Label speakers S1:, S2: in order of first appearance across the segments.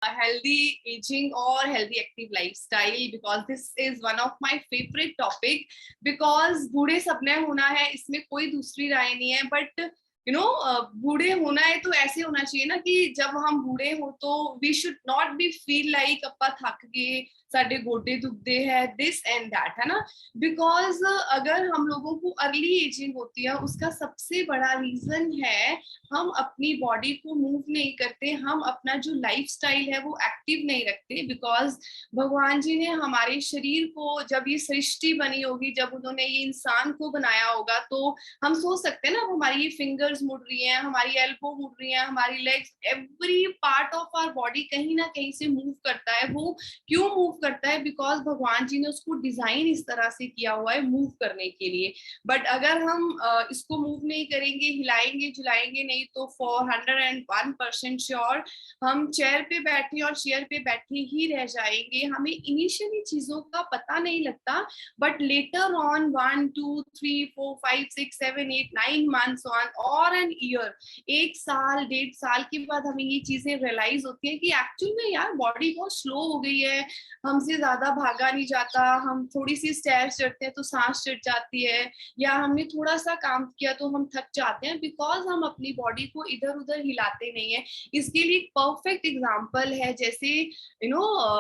S1: healthy aging or healthy active lifestyle, because this is one of my favorite topic. Because बूढ़े सबने होना है, इसमें कोई दूसरी राय नहीं है. बट बूढ़े होना है तो ऐसे होना चाहिए ना कि जब हम बूढ़े हो तो we should not be feel like अपा थक गए, साडे गोडे दुखते हैं, दिस एंड दैट, है ना. बिकॉज अगर हम लोगों को अर्ली एजिंग होती है, उसका सबसे बड़ा रीजन है हम अपनी बॉडी को मूव नहीं करते, हम अपना जो लाइफस्टाइल है वो एक्टिव नहीं रखते. बिकॉज भगवान जी ने हमारे शरीर को, जब ये सृष्टि बनी होगी, जब उन्होंने ये इंसान को बनाया होगा, तो हम सोच सकते हैं ना, हमारी ये फिंगर्स मुड़ रही हैं, हमारी एल्बो मुड़ रही है, हमारी legs, every part of our body कहीं ना कहीं से मूव करता है. वो क्यों मूव करता है? बिकॉज भगवान जी ने उसको डिजाइन इस तरह से किया हुआ है मूव करने के लिए. बट अगर हम इसको मूव नहीं करेंगे, हिलाएंगे झुलाएंगे नहीं, तो फॉर 101% श्योर हम चेयर पे बैठे और चेयर पे बैठे ही रह जाएंगे. हमें इनिशियली चीजों का पता नहीं लगता, but later on 1 2 3 4 5 6 7 8 9 months on और एन ईयर, 1 साल 1.5 साल के बाद हमें ये चीजें रियलाइज होती है कि एक्चुअल में यार बॉडी बहुत स्लो हो गई है, हमसे ज्यादा भागा नहीं जाता, हम थोड़ी सी स्टेयर्स चढ़ते हैं तो सांस चढ़ जाती है, या हमने थोड़ा सा काम किया तो हम थक जाते हैं, बिकॉज हम अपनी बॉडी को इधर उधर हिलाते नहीं है. इसके लिए एक परफेक्ट एग्जांपल है, जैसे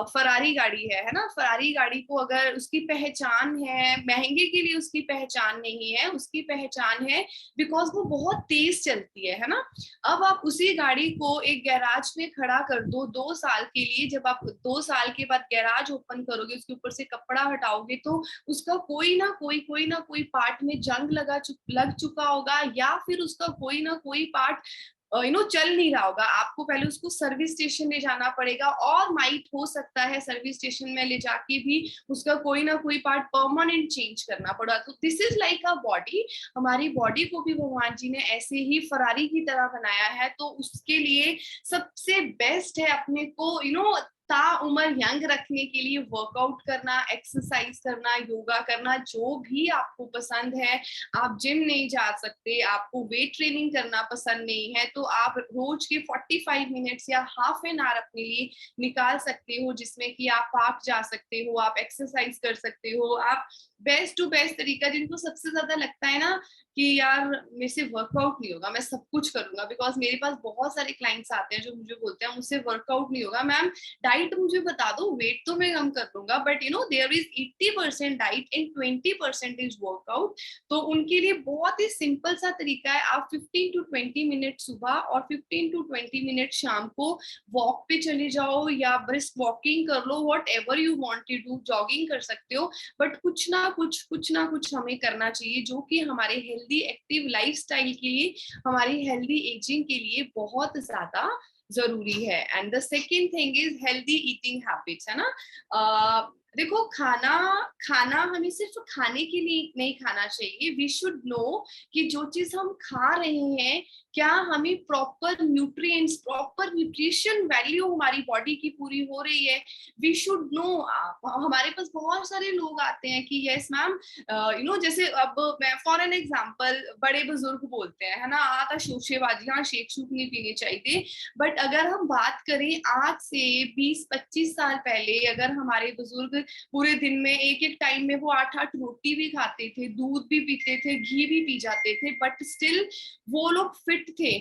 S1: फरारी गाड़ी है ना. फरारी गाड़ी को अगर उसकी पहचान है, महंगे के लिए उसकी पहचान नहीं है, उसकी पहचान है बिकॉज वो बहुत तेज चलती है ना. अब आप उसी गाड़ी को एक गैराज में खड़ा कर दो 2 साल के लिए, जब आप 2 साल के बाद गैराज ओपन करोगे, उसके ऊपर से कपड़ा हटाओगे, तो उसका कोई ना कोई पार्ट में जंग लग चुका होगा, या फिर उसका कोई ना कोई पार्ट चल नहीं रहा होगा. आपको पहले उसको सर्विस स्टेशन ले जाना पड़ेगा, और माइट हो सकता है सर्विस स्टेशन में ले जाके भी उसका कोई ना कोई पार्ट परमानेंट चेंज करना पड़ा. तो this is like a body. हमारी बॉडी को भी भगवान जी ने ऐसे ही फरारी की तरह बनाया है. तो उसके लिए सबसे बेस्ट है अपने को ताउम्र यंग रखने के लिए वर्कआउट करना, एक्सरसाइज करना, योगा करना, जो भी आपको पसंद है. आप जिम नहीं जा सकते, आपको वेट ट्रेनिंग करना पसंद नहीं है, तो आप रोज के 45 मिनट्स या हाफ एन आवर अपने लिए निकाल सकते हो, जिसमें कि आप पार्क जा सकते हो, आप एक्सरसाइज कर सकते हो. आप बेस्ट टू बेस्ट तरीका, जिनको सबसे ज्यादा लगता है ना कि यार मेरे से वर्कआउट नहीं होगा, मैं सब कुछ करूंगा, बिकॉज मेरे पास बहुत सारे क्लाइंट्स आते हैं जो मुझे बोलते हैं मुझसे वर्कआउट नहीं होगा, मैम डाइट मुझे बता दो, वेट तो मैं कम कर लूंगा, but there is 80% diet and 20% is workout. तो उनके लिए बहुत ही सिंपल सा तरीका है, आप 15 to 20 मिनट सुबह और 15 to 20 मिनट शाम को वॉक पे चले जाओ, या ब्रिस्क वॉकिंग कर लो, whatever you want to do, jogging कर सकते हो, बट कुछ ना कुछ हमें करना चाहिए जो कि हमारे हेल्दी एक्टिव लाइफस्टाइल के लिए, हमारी हेल्दी एजिंग के लिए बहुत ज्यादा जरूरी है. And the second thing is healthy eating habits, है ना. देखो, खाना खाना हमें सिर्फ खाने के लिए नहीं खाना चाहिए. वी शुड नो कि जो चीज हम खा रहे हैं, क्या हमें proper nutrients, proper nutrition value हमारी बॉडी की पूरी हो रही है. We should know. हमारे पास बहुत सारे लोग आते हैं कि यस मैम, जैसे अब मैं फॉर एन एग्जांपल, बड़े बुजुर्ग बोलते हैं, है ना, आता शोशेबाजी, हाँ शेक शूक नहीं पीने चाहिए. बट अगर हम बात करें आज से 20-25 साल पहले, अगर हमारे बुजुर्ग पूरे दिन में एक एक टाइम में वो 8-8 रोटी भी खाते थे, दूध भी पीते थे, घी भी पी जाते थे, बट स्टिल वो लोग फिट थे.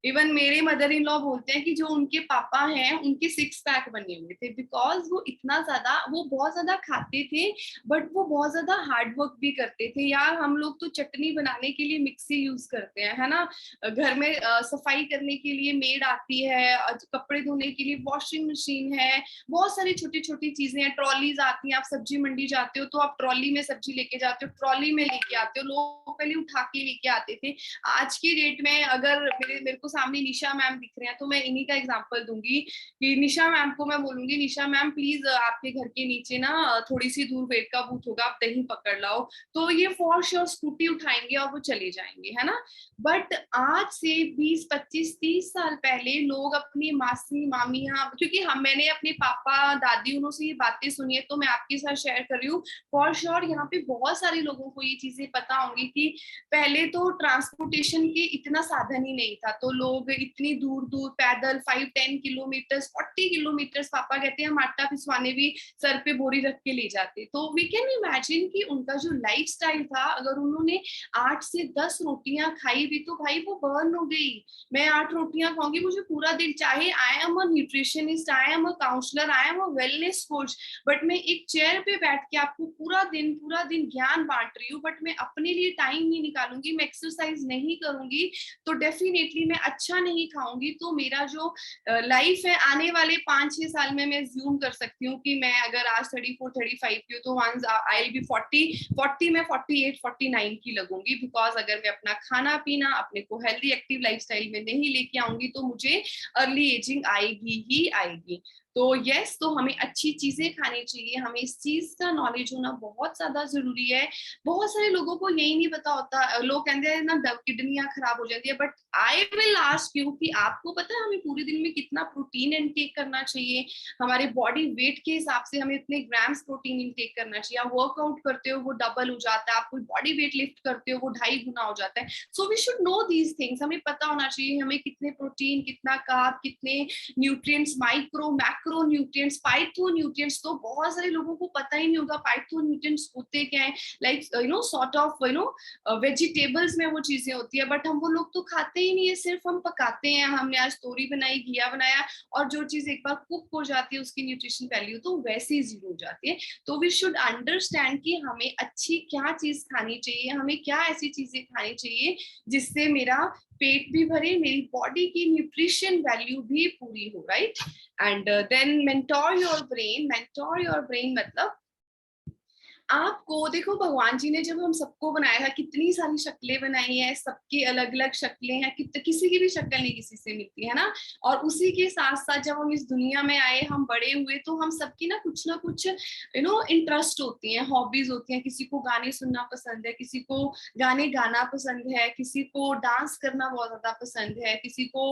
S1: इवन मेरे मदर इन लॉ बोलते हैं कि जो उनके पापा हैं उनके 6 पैक बने हुए थे, बिकॉज वो बहुत ज्यादा खाते थे, बट वो बहुत ज्यादा हार्ड वर्क भी करते थे. यार हम लोग तो चटनी बनाने के लिए मिक्सी यूज करते हैं, है ना. घर में सफाई करने के लिए मेड आती है, कपड़े धोने के लिए वॉशिंग मशीन है, बहुत सारी छोटी छोटी चीजें हैं, ट्रॉलीज आती हैं. आप सब्जी मंडी जाते हो तो आप ट्रॉली में सब्जी लेके जाते हो, ट्रॉली में लेके आते हो. लोग पहले उठा के लेके आते थे. आज की डेट में अगर मेरे को सामने निशा मैम दिख रहे हैं, तो मैं इन्हीं का एग्जांपल दूंगी कि निशा मैम को मैं बोलूंगी, निशा मैम प्लीज आपके घर के नीचे ना थोड़ी सी दूर पेट का बूथ होगा, आप दही पकड़ लाओ. तो ये फॉर श्योर स्कूटी उठाएंगे और वो चले जाएंगे, है ना. बट आज से 20-25-30 साल पहले लोग अपनी मासी मामी, हाँ, क्योंकि मैंने अपने पापा दादी उन्हों से ये बातें सुनी है, तो मैं आपके साथ शेयर कर रही हूँ. फॉर श्योर यहाँ पे बहुत सारे लोगों को ये चीजें पता होंगी कि पहले तो ट्रांसपोर्टेशन के इतना साधन ही नहीं था, तो लोग इतनी दूर दूर पैदल 5-10 किलोमीटर्स 40 किलोमीटर्स, पापा कहते हैं हम आटा पिसवाने भी सर पे बोरी रख के ले जाते। तो वी कैन इमेजिन कि उनका जो लाइफ स्टाइल था, अगर उन्होंने 8 से 10 रोटियां खाई भी तो भाई वो बर्न हो गई। मैं 8 रोटियां खाऊंगी, मुझे पूरा दिन, चाहे I am a nutritionist, I am a counsellor, I am a wellness coach, but मैं एक चेयर पे बैठ के आपको पूरा दिन ज्ञान बांट रही हूँ, बट मैं अपने लिए टाइम नहीं निकालूंगी, मैं एक्सरसाइज नहीं करूंगी, तो डेफिनेटली मैं अच्छा नहीं खाऊंगी। तो मेरा जो लाइफ है आने वाले 5-6 साल में मैं ज्यूम कर सकती हूँ कि मैं अगर आज 34-35 की हूँ तो वंस आई विल बी 40 में 48-49 की लगूंगी। बिकॉज अगर मैं अपना खाना पीना अपने को हेल्दी एक्टिव लाइफस्टाइल में नहीं लेके आऊंगी तो मुझे अर्ली एजिंग आएगी ही आएगी। तो यस, तो हमें अच्छी चीजें खानी चाहिए, हमें इस चीज का नॉलेज होना बहुत ज्यादा जरूरी है। बहुत सारे लोगों को यही नहीं पता होता, लोग कहते हैं ना किडनियां खराब हो जाती है, but I will ask you कि आपको पता है हमें पूरे दिन में कितना प्रोटीन इनटेक करना चाहिए? हमारे बॉडी वेट के हिसाब से हमें इतने ग्राम्स प्रोटीन इनटेक करना चाहिए। आप वर्कआउट करते हो वो डबल हो जाता है, आप कोई बॉडी वेट लिफ्ट करते हो वो 2.5 गुना हो जाता है। So we should know these things, हमें पता होना चाहिए हमें कितने प्रोटीन, कितना कार्ब, कितने nutrients, micro macro nutrients, phyto nutrients, तो बहुत सारे लोगों को पता ही नहीं होगा पाइथो न्यूट्रिएंट्स होते क्या है। लाइक सॉर्ट ऑफ वेजिटेबल्स में वो चीजें होती है, बट हम वो लोग तो खाते ही नहीं है, सिर्फ हम पकाते हैं। हमने आज तोरी बनाई, घिया बनाया, और जो चीज एक बार कुक हो जाती है उसकी न्यूट्रिशन वैल्यू तो वैसे ही जीरो हो जाती है। तो वी शुड अंडरस्टैंड कि हमें अच्छी क्या चीज खानी चाहिए, हमें क्या ऐसी चीजें खानी चाहिए जिससे मेरा पेट भी भरे, मेरी बॉडी की न्यूट्रिशन वैल्यू भी पूरी हो, right? And then mentor your brain मतलब आपको देखो, भगवान जी ने जब हम सबको बनाया था कितनी सारी शक्लें बनाई है, सबकी अलग अलग शक्लें हैं, किसी की भी शक्ल नहीं किसी से मिलती है ना। और उसी के साथ साथ जब हम इस दुनिया में आए, हम बड़े हुए, तो हम सबकी ना कुछ इंटरेस्ट होती हैं, हॉबीज होती हैं। किसी को गाने सुनना पसंद है, किसी को गाने गाना पसंद है, किसी को डांस करना बहुत ज्यादा पसंद है, किसी को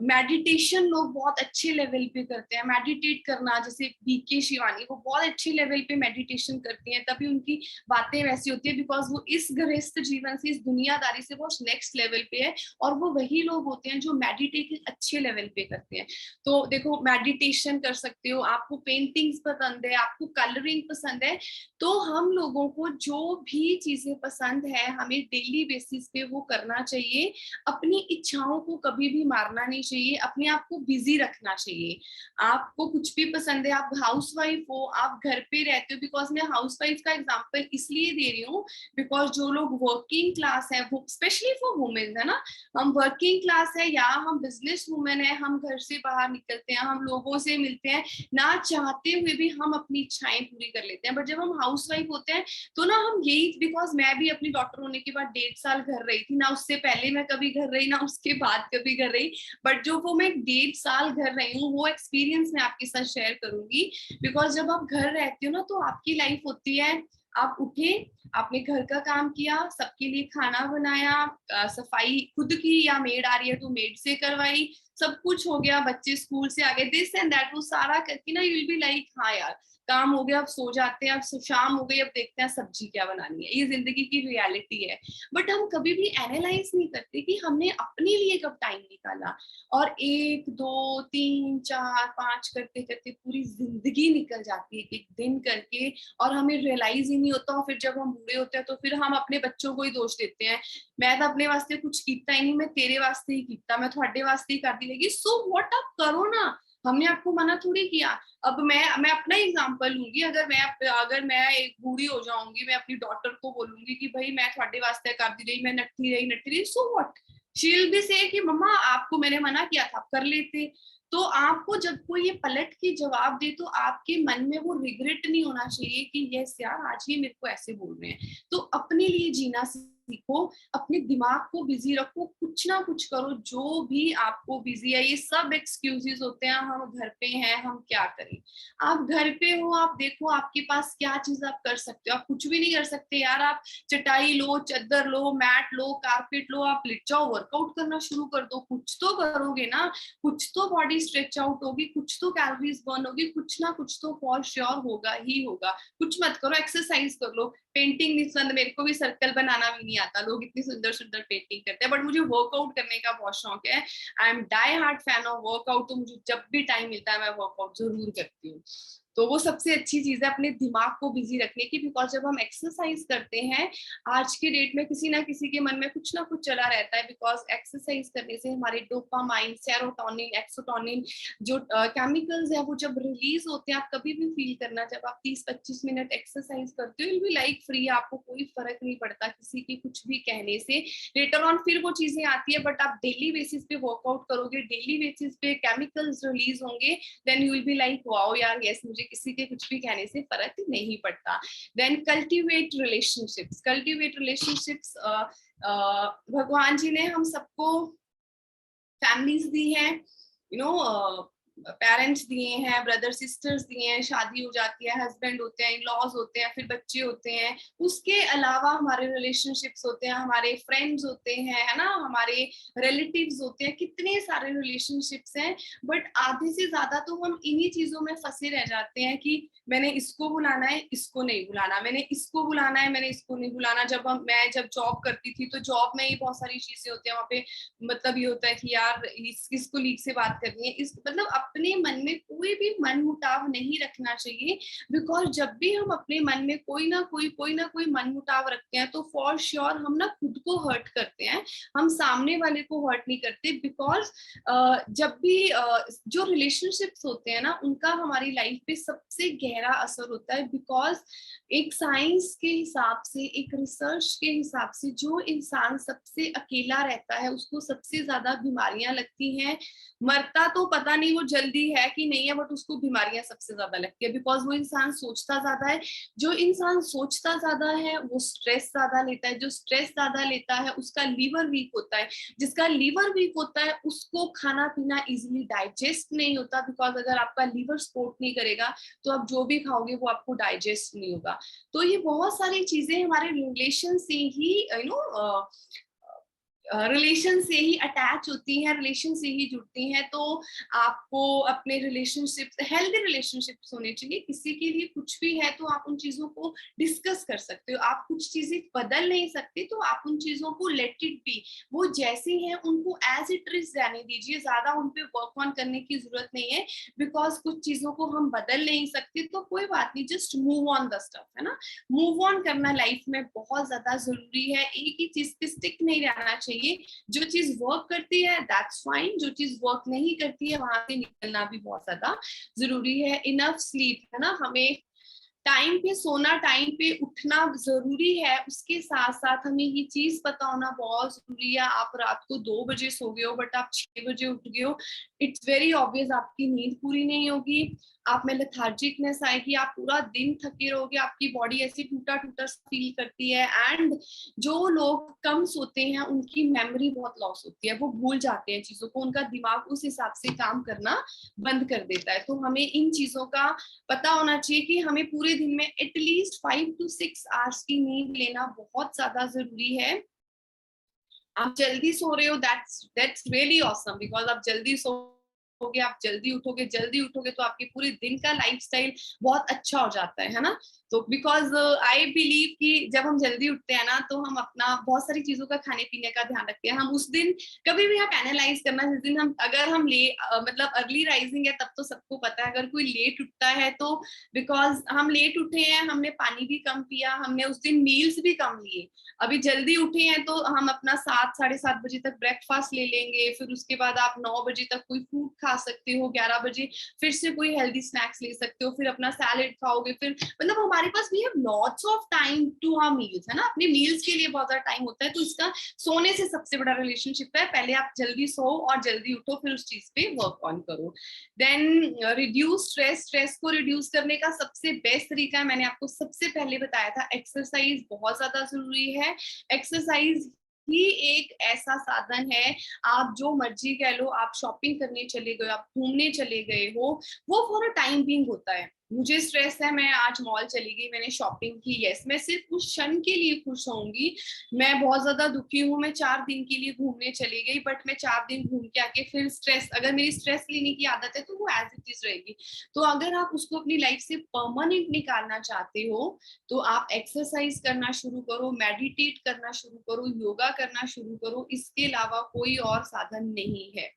S1: मेडिटेशन, लोग बहुत अच्छे लेवल पे करते हैं मेडिटेट करना, जैसे बीके शिवानी वो बहुत अच्छे लेवल पे मेडिटेशन करती हैं, तभी उनकी बातें वैसी होती है, बिकॉज वो इस गृहस्थ जीवन से, इस दुनियादारी से बहुत नेक्स्ट लेवल पे है। और वो वही लोग होते हैं जो मेडिटेशन अच्छे लेवल पे करते हैं। तो देखो, मेडिटेशन कर सकते हो, आपको पेंटिंग्स पसंद है, आपको कलरिंग पसंद है, तो हम लोगों को जो भी चीजें पसंद है हमें डेली बेसिस पे वो करना चाहिए। अपनी इच्छाओं को कभी भी मारना नहीं चाहिए, अपने आप को बिजी रखना चाहिए। आपको कुछ भी पसंद है, आप हाउसवाइफ हो, आप घर पे रहते हो, बिकॉज मैं हाउसवाइफ का एग्जांपल इसलिए दे रही हूँ बिकॉज जो लोग वर्किंग क्लास है, वो स्पेशली फॉर वुमेन है ना, हम वर्किंग क्लास है या हम बिजनेस वुमेन है, हम घर से बाहर निकलते हैं, हम लोगों से मिलते हैं, ना चाहते हुए भी हम अपनी इच्छाएं पूरी कर लेते हैं। बट जब हम हाउसवाइफ होते हैं तो ना हम यही, बिकॉज मैं भी अपनी डॉक्टर होने के बाद 1.5 साल घर रही थी ना, उससे पहले मैं कभी घर रही ना उसके बाद कभी घर रही, बट जो वो मैं 1.5 साल घर रही हूँ वो एक्सपीरियंस मैं आपके साथ शेयर करूंगी। बिकॉज जब आप घर रहते हो ना तो आपकी लाइफ होती है, आप उठे, आपने घर का काम किया, सबके लिए खाना बनाया, सफाई खुद की, या मेड आ रही है तो मेड से करवाई, सब कुछ हो गया, बच्चे स्कूल से आ गए, दिस एंड दैट, वो सारा करके ना यू विल बी लाइक हाँ यार काम हो गया, अब सो जाते हैं, अब शाम हो गई, अब देखते हैं सब्जी क्या बनानी है, ये जिंदगी की रियलिटी है। बट हम कभी भी एनालाइज नहीं करते कि हमने अपने लिए कब टाइम निकाला, और 1 2 3 4 5 करते करते पूरी जिंदगी निकल जाती है एक दिन करके, और हमें रियलाइज ही नहीं होता। और फिर जब हम बूढ़े होते हैं तो फिर हम अपने बच्चों को ही दोष देते हैं, मैं तो अपने वास्ते कुछ कीता ही नहीं, मैं तेरे वास्ते ही कीता, मैं थोड़े वास्ते ही कर दी लगी। सो व्हाट, आप करो ना, हमने आपको मना थोड़ी किया। अब मैं अपना एग्जांपल लूंगी, अगर मैं एक बूढ़ी हो जाऊंगी, मैं अपनी डॉटर को बोलूंगी कि भाई मैं थोड़े वास्ते कर दी रही, मैं नट्टी रही, so what, she will be से कि मम्मा आपको मैंने मना किया था, आप कर लेते। तो आपको जब कोई ये पलट के जवाब दे तो आपके मन में वो रिग्रेट नहीं होना चाहिए कि यस यार आज ये मेरे को ऐसे बोल रहे हैं। तो अपने लिए जीना सीखो, अपने दिमाग को बिजी रखो, कुछ ना कुछ करो जो भी आपको बिजी है। ये सब एक्सक्यूजेस होते हैं, हम घर पे हैं हम क्या करें। आप घर पे हो, आप देखो आपके पास क्या चीज आप कर सकते हो। आप कुछ भी नहीं कर सकते यार, आप चटाई लो, चादर लो, मैट लो, कारपेट लो, आप लेट जाओ, वर्कआउट करना शुरू कर दो, कुछ तो करोगे ना, कुछ तो बॉडी स्ट्रेच आउट होगी, कुछ तो कैलोरीज बर्न होगी, कुछ ना कुछ तो फॉर श्योर होगा ही होगा। कुछ मत करो, एक्सरसाइज कर लो, पेंटिंग नहीं पसंद, मेरे को भी सर्कल बनाना भी नहीं नहीं आता, लोग इतनी सुंदर सुंदर पेंटिंग करते हैं, बट मुझे वर्कआउट करने का बहुत शौक है। I am die hard fan of workout, तो मुझे जब भी टाइम मिलता है मैं वर्कआउट जरूर करती हूँ। तो वो सबसे अच्छी चीज है अपने दिमाग को बिजी रखने की, बिकॉज जब हम एक्सरसाइज करते हैं, आज के डेट में किसी ना किसी के मन में कुछ ना कुछ चला रहता है, बिकॉज एक्सरसाइज करने से हमारे डोपामाइन, सेरोटोनिन, एक्सोटोनिन जो केमिकल्स है वो जब रिलीज होते हैं, आप कभी भी फील करना, जब आप 30-25 मिनट एक्सरसाइज करते हो, विल बी लाइक फ्री, आपको कोई फर्क नहीं पड़ता किसी के कुछ भी कहने से। लेटर ऑन फिर वो चीजें आती है, बट आप डेली बेसिस पे वर्कआउट करोगे, डेली बेसिस पे केमिकल्स रिलीज होंगे, then you will be like wow यार, यस मुझे किसी के कुछ भी कहने से फर्क नहीं पड़ता। Then cultivate relationships. Cultivate relationships, भगवान जी ने हम सबको फैमिलीज दी हैं, यू नो, पेरेंट्स दिए हैं, ब्रदर सिस्टर्स दिए हैं, शादी हो जाती है, हस्बैंड होते हैं, इन-लॉज होते हैं, फिर बच्चे होते हैं, उसके अलावा हमारे रिलेशनशिप्स होते हैं, हमारे फ्रेंड्स होते हैं, है ना, हमारे रिलेटिव्स होते हैं, कितने सारे रिलेशनशिप्स हैं। बट आधे से ज्यादा तो हम इन्हीं चीजों में फंसे रह जाते हैं कि मैंने इसको बुलाना है, इसको नहीं बुलाना, मैंने इसको बुलाना है, मैंने इसको नहीं बुलाना। मैं जब जॉब करती थी तो जॉब में ही बहुत सारी चीजें होती है, वहाँ पे मतलब ये होता है कि यार इस कोलीग से बात करनी है, इस मतलब अपने मन में कोई भी मन मुटाव नहीं रखना चाहिए, बिकॉज जब भी हम अपने मन में कोई ना कोई मन मुटाव रखते हैं तो फॉर श्योर हम ना खुद को हर्ट करते हैं, हम सामने वाले को हर्ट नहीं करते। बिकॉज जब भी जो रिलेशनशिप्स होते हैं ना, उनका हमारी लाइफ पे सबसे गहरा असर होता है, बिकॉज एक साइंस के हिसाब से, एक रिसर्च के हिसाब से, जो इंसान सबसे अकेला रहता है उसको सबसे ज्यादा बीमारियां लगती हैं। मरता तो पता नहीं वो जल्दी है कि नहीं है, बट उसको बीमारियां सबसे ज्यादा लगती है, बिकॉज वो इंसान सोचता ज्यादा है। जो इंसान सोचता ज्यादा है वो स्ट्रेस ज्यादा लेता है, जो स्ट्रेस ज्यादा लेता है उसका लीवर वीक होता है, जिसका लीवर वीक होता है उसको खाना पीना इजिली डाइजेस्ट नहीं होता, बिकॉज अगर आपका लीवर सपोर्ट नहीं करेगा तो आप जो भी खाओगे वो आपको डाइजेस्ट नहीं होगा। तो ये बहुत सारी चीजें हमारे रिलेशन से ही, यू नो, रिलेशन से ही अटैच होती हैं, रिलेशन से ही जुड़ती हैं। तो आपको अपने रिलेशनशिप, हेल्दी रिलेशनशिप्स होने चाहिए। किसी के लिए कुछ भी है तो आप उन चीजों को डिस्कस कर सकते हो। आप कुछ चीजें बदल नहीं सकते तो आप उन चीजों को लेट इट बी, वो जैसे हैं उनको एज इट इज रहने दीजिए, ज्यादा उन पे वर्क ऑन करने की जरूरत नहीं है, बिकॉज कुछ चीजों को हम बदल नहीं सकते तो कोई बात नहीं, just move on the stuff, है ना। मूव ऑन करना लाइफ में बहुत ज्यादा जरूरी है, एक ही चीज पे स्टिक नहीं रहना चाहिए। जो चीज वर्क करती है दैट्स फाइन, जो चीज वर्क नहीं करती है वहां से निकलना भी बहुत ज्यादा जरूरी है। इनफ स्लीप, है ना, हमें टाइम पे सोना, टाइम पे उठना जरूरी है। उसके साथ साथ हमें ये चीज पता होना बहुत जरूरी है, आप रात को 2 बजे सो गए हो बट आप 6 बजे उठ गए हो, इट्स वेरी ऑब्वियस आपकी नींद पूरी नहीं होगी, आप में लेथार्जिकनेस आएगी, आप पूरा दिन थके रहोगे, आपकी बॉडी ऐसी टूटा टूटा फील करती है। एंड जो लोग कम सोते हैं उनकी मेमोरी बहुत लॉस होती है, वो भूल जाते हैं चीजों को, उनका दिमाग उस हिसाब से काम करना बंद कर देता है। तो हमें इन चीजों का पता होना चाहिए कि हमें पूरे दिन में एटलीस्ट 5 to 6 आवर्स की नींद लेना बहुत ज्यादा जरूरी है। आप जल्दी सो रहे हो, दैट्स रियली ऑसम, बिकॉज आप जल्दी सोओगे, आप जल्दी उठोगे तो आपके पूरे दिन का लाइफस्टाइल बहुत अच्छा हो जाता है ना। तो बिकॉज आई बिलीव कि जब हम जल्दी उठते हैं ना तो हम अपना बहुत सारी चीजों का खाने पीने का ध्यान रखते हैं। हम उस दिन कभी भी आप एनालाइज करना, जिस दिन हम अगर हम मतलब अर्ली राइजिंग है तब तो सबको पता है, अगर कोई लेट उठता है तो बिकॉज हम लेट उठे हैं, हमने पानी भी कम पिया, हमने उस दिन मील्स भी कम लिए। अभी जल्दी उठे हैं तो हम अपना 7-7:30 बजे तक ब्रेकफास्ट ले लेंगे, फिर उसके बाद आप 9 बजे तक कोई फूड खा सकते हो, 11 बजे फिर से कोई हेल्दी स्नैक्स ले सकते हो, फिर अपना सैलेड खाओगे, फिर मतलब हमारे पास we have lots of time to our meals, है ना, अपने मील्स के लिए बहुत ज्यादा टाइम होता है। तो इसका सोने से सबसे बड़ा रिलेशनशिप है, पहले आप जल्दी सो और जल्दी उठो, फिर उस चीज पे वर्क ऑन करो। Then reduce stress. स्ट्रेस को रिड्यूस करने का सबसे बेस्ट तरीका है, मैंने आपको सबसे पहले बताया था, एक्सरसाइज बहुत ज्यादा जरूरी है। एक्सरसाइज ही एक ऐसा साधन है, आप जो मर्जी कह लो, आप शॉपिंग करने चले गए, आप घूमने चले गए हो, वो फॉर अ टाइम बीइंग होता है। मुझे स्ट्रेस है, मैं आज मॉल चली गई, मैंने शॉपिंग की, यस मैं सिर्फ उस क्षण के लिए खुश होंगी। मैं बहुत ज्यादा दुखी हूँ, मैं 4 दिन के लिए घूमने चली गई, बट मैं 4 दिन घूम के आके फिर स्ट्रेस, अगर मेरी स्ट्रेस लेने की आदत है तो वो एज इट इज रहेगी। तो अगर आप उसको अपनी लाइफ से परमानेंट निकालना चाहते हो, तो आप एक्सरसाइज करना शुरू करो, मेडिटेट करना शुरू करो, योगा करना शुरू करो, इसके अलावा कोई और साधन नहीं है।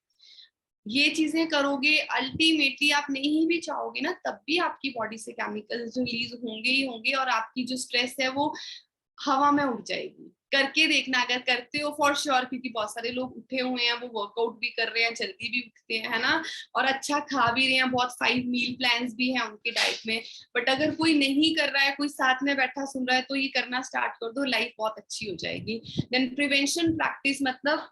S1: ये चीजें करोगे, अल्टीमेटली आप नहीं भी चाहोगे ना, तब भी आपकी बॉडी से केमिकल्स रिलीज होंगे ही होंगे, और आपकी जो स्ट्रेस है वो हवा में उड़ जाएगी। करके देखना, अगर करते हो फॉर श्योर, क्योंकि बहुत सारे लोग उठे हुए हैं, वो वर्कआउट भी कर रहे हैं, जल्दी भी उठते हैं, है ना, और अच्छा खा भी रहे हैं, बहुत 5 मील प्लान्स भी हैं उनके डाइट में। बट अगर कोई नहीं कर रहा है, कोई साथ में बैठा सुन रहा है, तो ये करना स्टार्ट कर दो, लाइफ बहुत अच्छी हो जाएगी। देन प्रिवेंशन प्रैक्टिस, मतलब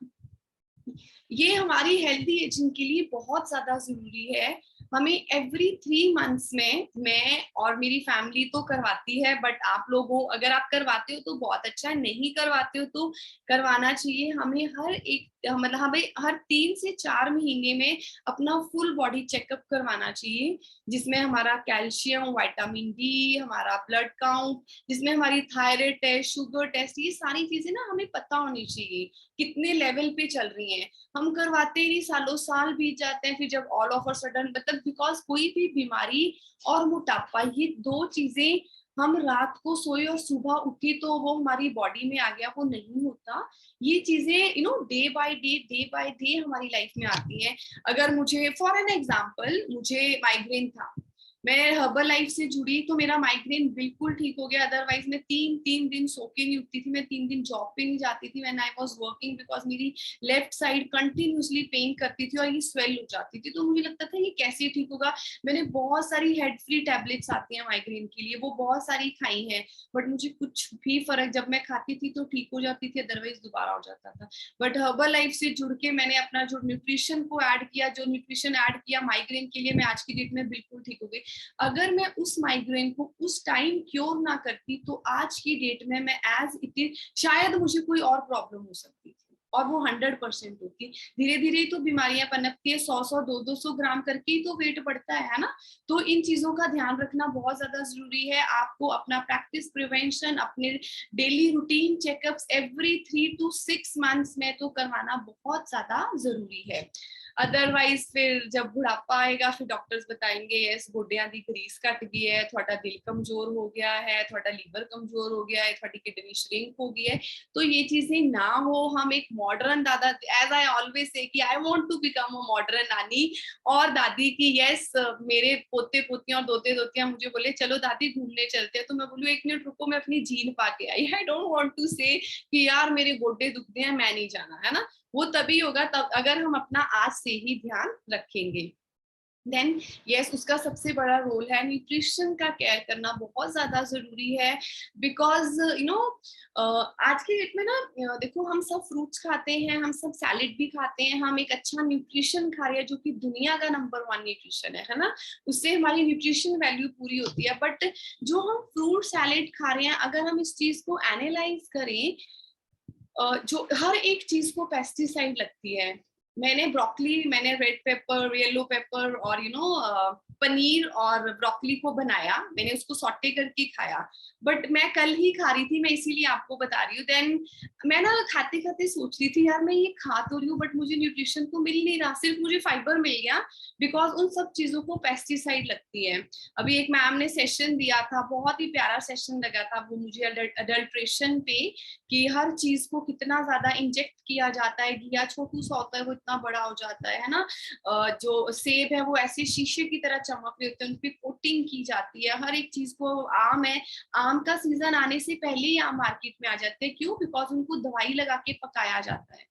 S1: ये हमारी हेल्दी एजिंग के लिए बहुत ज्यादा जरूरी है। हमें एवरी 3 मंथ्स में, मैं और मेरी फैमिली तो करवाती है, बट आप लोगों, अगर आप करवाते हो तो बहुत अच्छा है, नहीं करवाते हो तो करवाना चाहिए। हमें हर एक, मतलब हमें हर 3 से 4 महीने में अपना फुल बॉडी चेकअप करवाना चाहिए, जिसमें हमारा कैल्शियम, विटामिन डी, हमारा ब्लड काउंट, जिसमें हमारी थायराइड टेस्ट, शुगर टेस्ट, ये सारी चीजें ना हमें पता होनी चाहिए कितने लेवल पे चल रही हैं। हम करवाते ही नहीं, सालों साल बीत जाते हैं, फिर जब ऑल ऑफ अ सडन, मतलब बिकॉज कोई भी बीमारी और मोटापा, ये 2 चीजें, हम रात को सोए और सुबह उठी तो वो हमारी बॉडी में आ गया, वो नहीं होता। ये चीजें डे बाय डे हमारी लाइफ में आती हैं। अगर मुझे फॉर एन एग्जांपल, मुझे माइग्रेन था, मैं हर्बल लाइफ से जुड़ी तो मेरा माइग्रेन बिल्कुल ठीक हो गया। अदरवाइज मैं 3 दिन सो के नहीं उठती थी, मैं 3 दिन जॉब पे नहीं जाती थी when I was working, because मेरी लेफ्ट साइड कंटिन्यूसली पेन करती थी और ये स्वेल हो जाती थी। तो मुझे लगता था ये कैसे ठीक होगा। मैंने बहुत सारी हेड फ्री टैबलेट्स आती हैं माइग्रेन के लिए, वो बहुत सारी खाई हैं, बट मुझे कुछ भी फर्क, जब मैं खाती थी तो ठीक हो जाती थी, अदरवाइज दोबारा हो जाता था। बट हर्बल लाइफ से जुड़ के मैंने अपना जो न्यूट्रिशन को ऐड किया, जो न्यूट्रिशन ऐड किया माइग्रेन के लिए, मैं आज की डेट में बिल्कुल ठीक हो गई। अगर मैं उस माइग्रेन को उस टाइम क्योर ना करती, तो आज की डेट में मैं एज इट इज, शायद मुझे कोई और प्रॉब्लम हो सकती थी, और वो 100% होती। धीरे धीरे तो बीमारियां पनपती है, 100 दो 200 ग्राम करके ही तो वेट बढ़ता है ना। तो इन चीजों का ध्यान रखना बहुत ज्यादा जरूरी है। आपको अपना प्रैक्टिस, प्रिवेंशन, अपने daily routine checkups every 3 to 6 months में तो करवाना बहुत ज्यादा जरूरी है। अदरवाइज फिर जब बुढ़ापा आएगा, फिर डॉक्टर्स बताएंगे यस गोडियां दी ग्रीस घट गई है, थोड़ा दिल कमजोर हो गया है, थोड़ा लीवर कमजोर हो गया है, थोड़ी किडनी श्रिंक हो गई है। तो ये चीजें ना हो, हम एक मॉडर्न दादा, एज आई ऑलवेज से कि I want to become a modern नानी और दादी की। यस मेरे पोते पोतियां और दोते दोतियां मुझे बोले चलो दादी घूमने चलते हैं, तो मैं बोलूँ 1 मिनट रुको, मैं अपनी जीन पा के आई। आई डोंट वांट टू से कि यार मेरे गोडे दुखते हैं, मैं नहीं जाना, है ना। वो तभी होगा तब अगर हम अपना आज से ही ध्यान रखेंगे। देन यस, उसका सबसे बड़ा रोल है न्यूट्रिशन का केयर करना, बहुत ज्यादा जरूरी है। बिकॉज आज की डेट में ना, देखो हम सब फ्रूट्स खाते हैं, हम सब सैलेड भी खाते हैं, हम एक अच्छा न्यूट्रिशन खा रहे हैं जो कि दुनिया का नंबर 1 न्यूट्रिशन है ना। उससे हमारी न्यूट्रिशन वैल्यू पूरी होती है। बट जो हम फ्रूट सैलेड खा रहे हैं, अगर हम इस चीज को एनालाइज करें, जो हर एक चीज को पेस्टिसाइड लगती है। मैंने ब्रोकली, मैंने रेड पेपर, येलो पेपर और पनीर और ब्रोकली को बनाया, मैंने उसको सॉटे करके खाया। बट मैं कल ही खा रही थी, मैं इसीलिए आपको बता रही हूँ। देन मैं ना खाते खाते सोच रही थी यार मैं ये खा तो रही हूँ, बट मुझे न्यूट्रिशन तो मिल नहीं रहा, सिर्फ मुझे फाइबर मिल गया, बिकॉज उन सब चीजों को पेस्टिसाइड लगती है। अभी एक मैम ने सेशन दिया था, बहुत ही प्यारा सेशन लगा था वो मुझे, अडल्ट्रेशन पे, कि हर चीज को कितना ज्यादा इंजेक्ट किया जाता है। घिया छोटू सा होता है, वो इतना बड़ा हो जाता है ना। जो सेब है वो ऐसे शीशे की तरह चमक रहे होते हैं, उनपे कोटिंग की जाती है। हर एक चीज को, आम है, आम का सीजन आने से पहले ही आम मार्केट में आ जाते हैं, क्यों? बिकॉज उनको दवाई लगा के पकाया जाता है।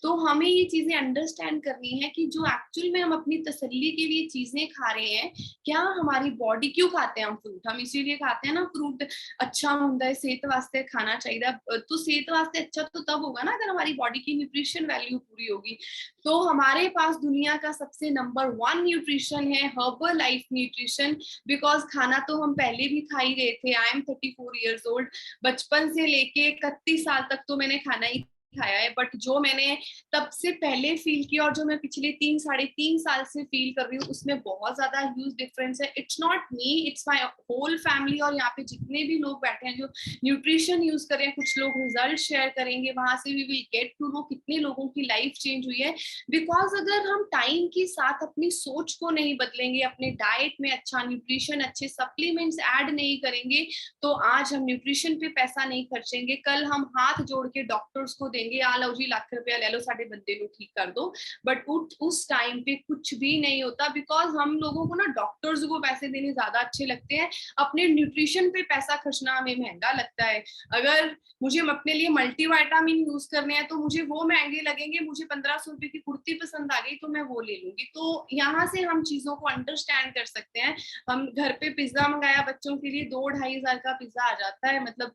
S1: तो हमें ये चीजें अंडरस्टैंड करनी है कि जो एक्चुअल में हम अपनी तसल्ली के लिए चीजें खा रहे हैं, क्या हमारी बॉडी, क्यों खाते हैं हम फ्रूट? हम इसीलिए खाते हैं ना, फ्रूट अच्छा होता है, सेहत वास्ते खाना चाहिए। तो सेहत वास्ते अच्छा तो तब होगा ना अगर हमारी बॉडी की न्यूट्रिशन वैल्यू पूरी होगी। तो हमारे पास दुनिया का सबसे नंबर 1 न्यूट्रिशन है हर्बल लाइफ न्यूट्रिशन। बिकॉज खाना तो हम पहले भी खा ही रहे थे। आई एम 34 ईयर्स ओल्ड, बचपन से लेके 31 साल तक तो मैंने खाना ही खाया है, बट जो मैंने तब से पहले फील किया और जो मैं पिछले 3 साढ़े 3 साल से फील कर रही हूँ उसमें बहुत ज्यादा ह्यूज डिफरेंस है. It's not me, it's my whole family. और यहाँ पे जितने भी लोग बैठे हैं जो न्यूट्रिशन यूज कर रहे हैं, कुछ लोग रिजल्ट शेयर करेंगे, वहां से we will get to know कितने लोगों की लाइफ चेंज हुई है. बिकॉज अगर हम टाइम के साथ अपनी सोच को नहीं बदलेंगे, अपने डाइट में अच्छा न्यूट्रिशन, अच्छे सप्लीमेंट्स ऐड नहीं करेंगे, तो आज हम न्यूट्रिशन पे पैसा नहीं खर्चेंगे, कल हम हाथ जोड़ के डॉक्टर्स को देंगे, आ लो जी लाख रुपया ले लो, साढ़े बंदे को ठीक कर दो. बट उस टाइम पे कुछ भी नहीं होता. बिकॉज हम लोगों को ना डॉक्टर्स को पैसे देने ज्यादा अच्छे लगते हैं, अपने न्यूट्रिशन पे पैसा खर्चना हमें महंगा लगता है. अगर मुझे अपने लिए मल्टीविटामिन यूज करने हैं तो मुझे वो महंगे लगेंगे. मुझे 1500 रुपए की कुर्ती पसंद आ गई तो मैं वो ले लूंगी. तो यहाँ से हम चीजों को अंडरस्टैंड कर सकते हैं. हम घर पे पिज्जा मंगाया बच्चों के लिए, 2-2.5 हजार का पिज्जा आ जाता है, मतलब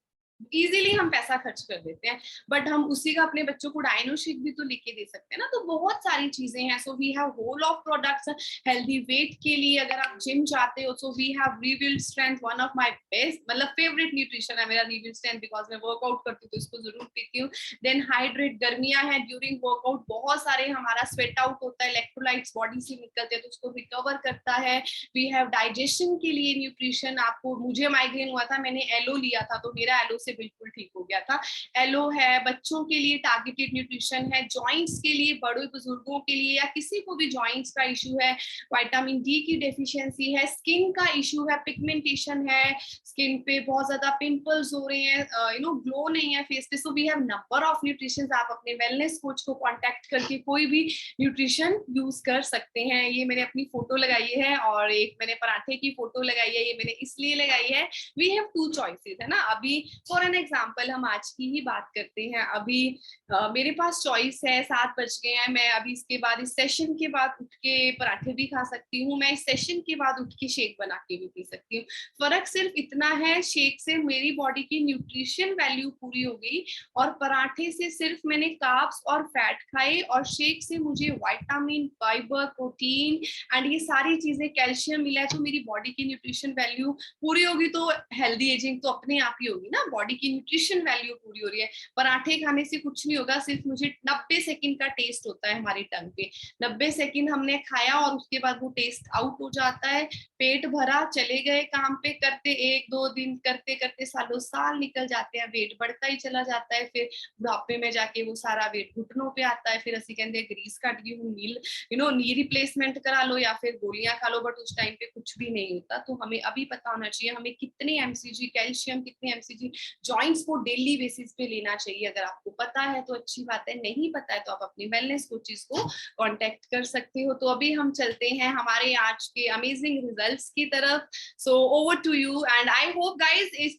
S1: इजीली हम पैसा खर्च कर देते हैं. बट हम उसी का अपने बच्चों को डायनो शेक भी तो लेके दे सकते हैं ना. तो बहुत सारी चीजें हैं. So we have whole of products healthy weight के लिए. अगर आप जिम चाहते हो, so we have rebuild strength, one of my best, मतलब फेवरेट न्यूट्रिशन है मेरा रिबिल्ड स्ट्रेंथ, बिकॉज मैं वर्कआउट करती हूँ तो इसको जरूर पीती हूँ. देन हाइड्रेट, गर्मियां हैं, ड्यूरिंग वर्कआउट बहुत सारे हमारा स्वेट आउट होता है, इलेक्ट्रोलाइट्स बॉडी से निकलते हैं तो उसको रिकवर करता है. वी हैव डाइजेशन के लिए न्यूट्रिशन. आपको, मुझे माइग्रेन हुआ था, मैंने एलो लिया था तो मेरा एलो से बिल्कुल ठीक हो गया था. एलो है. बच्चों के लिए टारगेटेड न्यूट्रिशन है. जॉइंट्स के लिए, बड़े बुजुर्गों के लिए, या किसी को भी जॉइंट्स का इशू है, विटामिन डी की डेफिशिएंसी है, स्किन का इशू है, पिगमेंटेशन है, स्किन पे बहुत ज्यादा पिंपल्स हो रहे हैं, ग्लो नहीं है फेस पे, so we have number of nutrition. आप अपने वेलनेस कोच को कांटेक्ट करके कोई भी न्यूट्रिशन यूज कर सकते हैं. ये मैंने अपनी फोटो लगाई है और एक मैंने पराठे की फोटो लगाई है. ये मैंने इसलिए लगाई है, वी हैव 2 चॉइसेस है ना. अभी फॉर एन एग्जांपल हम आज की ही बात करते हैं. अभी मेरे पास चॉइस है, 7 बज गए हैं, मैं अभी इसके बाद, इस सेशन के बाद उठ के पराठे भी खा सकती हूँ, मैं इस सेशन के बाद उठ के शेक बना के भी पी सकती हूँ. फर्क सिर्फ इतना है, शेक से मेरी बॉडी की न्यूट्रिशन वैल्यू पूरी हो गई और पराठे से सिर्फ मैंने कार्ब्स और फैट खाए, और शेक से मुझे विटामिन, फाइबर, प्रोटीन एंड ये सारी चीजें, कैल्शियम मिला है. तो मेरी बॉडी की न्यूट्रिशन वैल्यू पूरी होगी तो हेल्दी एजिंग तो अपने आप ही होगी ना. बॉडी की न्यूट्रिशन वैल्यू पूरी हो रही है. पराठे खाने से कुछ नहीं होगा, सिर्फ मुझे 90 सेकंड का टेस्ट होता है हमारी टंग पे. 90 सेकंड हमने खाया और उसके बाद वो टेस्ट आउट हो जाता है. पेट भरा, चले गए काम पे करते, 1-2 दिन करते करते सालों साल निकल जाते हैं, वेट बढ़ता ही चला जाता है. फिर बुढ़ापे में जाके वो सारा वेट घुटनों पे आता है. फिर असि कहते ग्रीस काट गई हूँ, नी रिप्लेसमेंट करा लो या फिर गोलियां खा लो, बट उस टाइम पे कुछ भी नहीं होता. तो हमें अभी पता होना चाहिए हमें कितने एमसीजी कैल्शियम, कितने एमसीजी जॉइंट्स को डेली बेसिस पे लेना चाहिए. अगर आपको पता है तो अच्छी बात है, नहीं पता है तो आप अपनी वेलनेस कोचेस को कांटेक्ट कर सकते हो. तो अभी हम चलते हैं हमारे आज के अमेजिंग रिजल्ट्स की तरफ. So over to you and I hope guys इस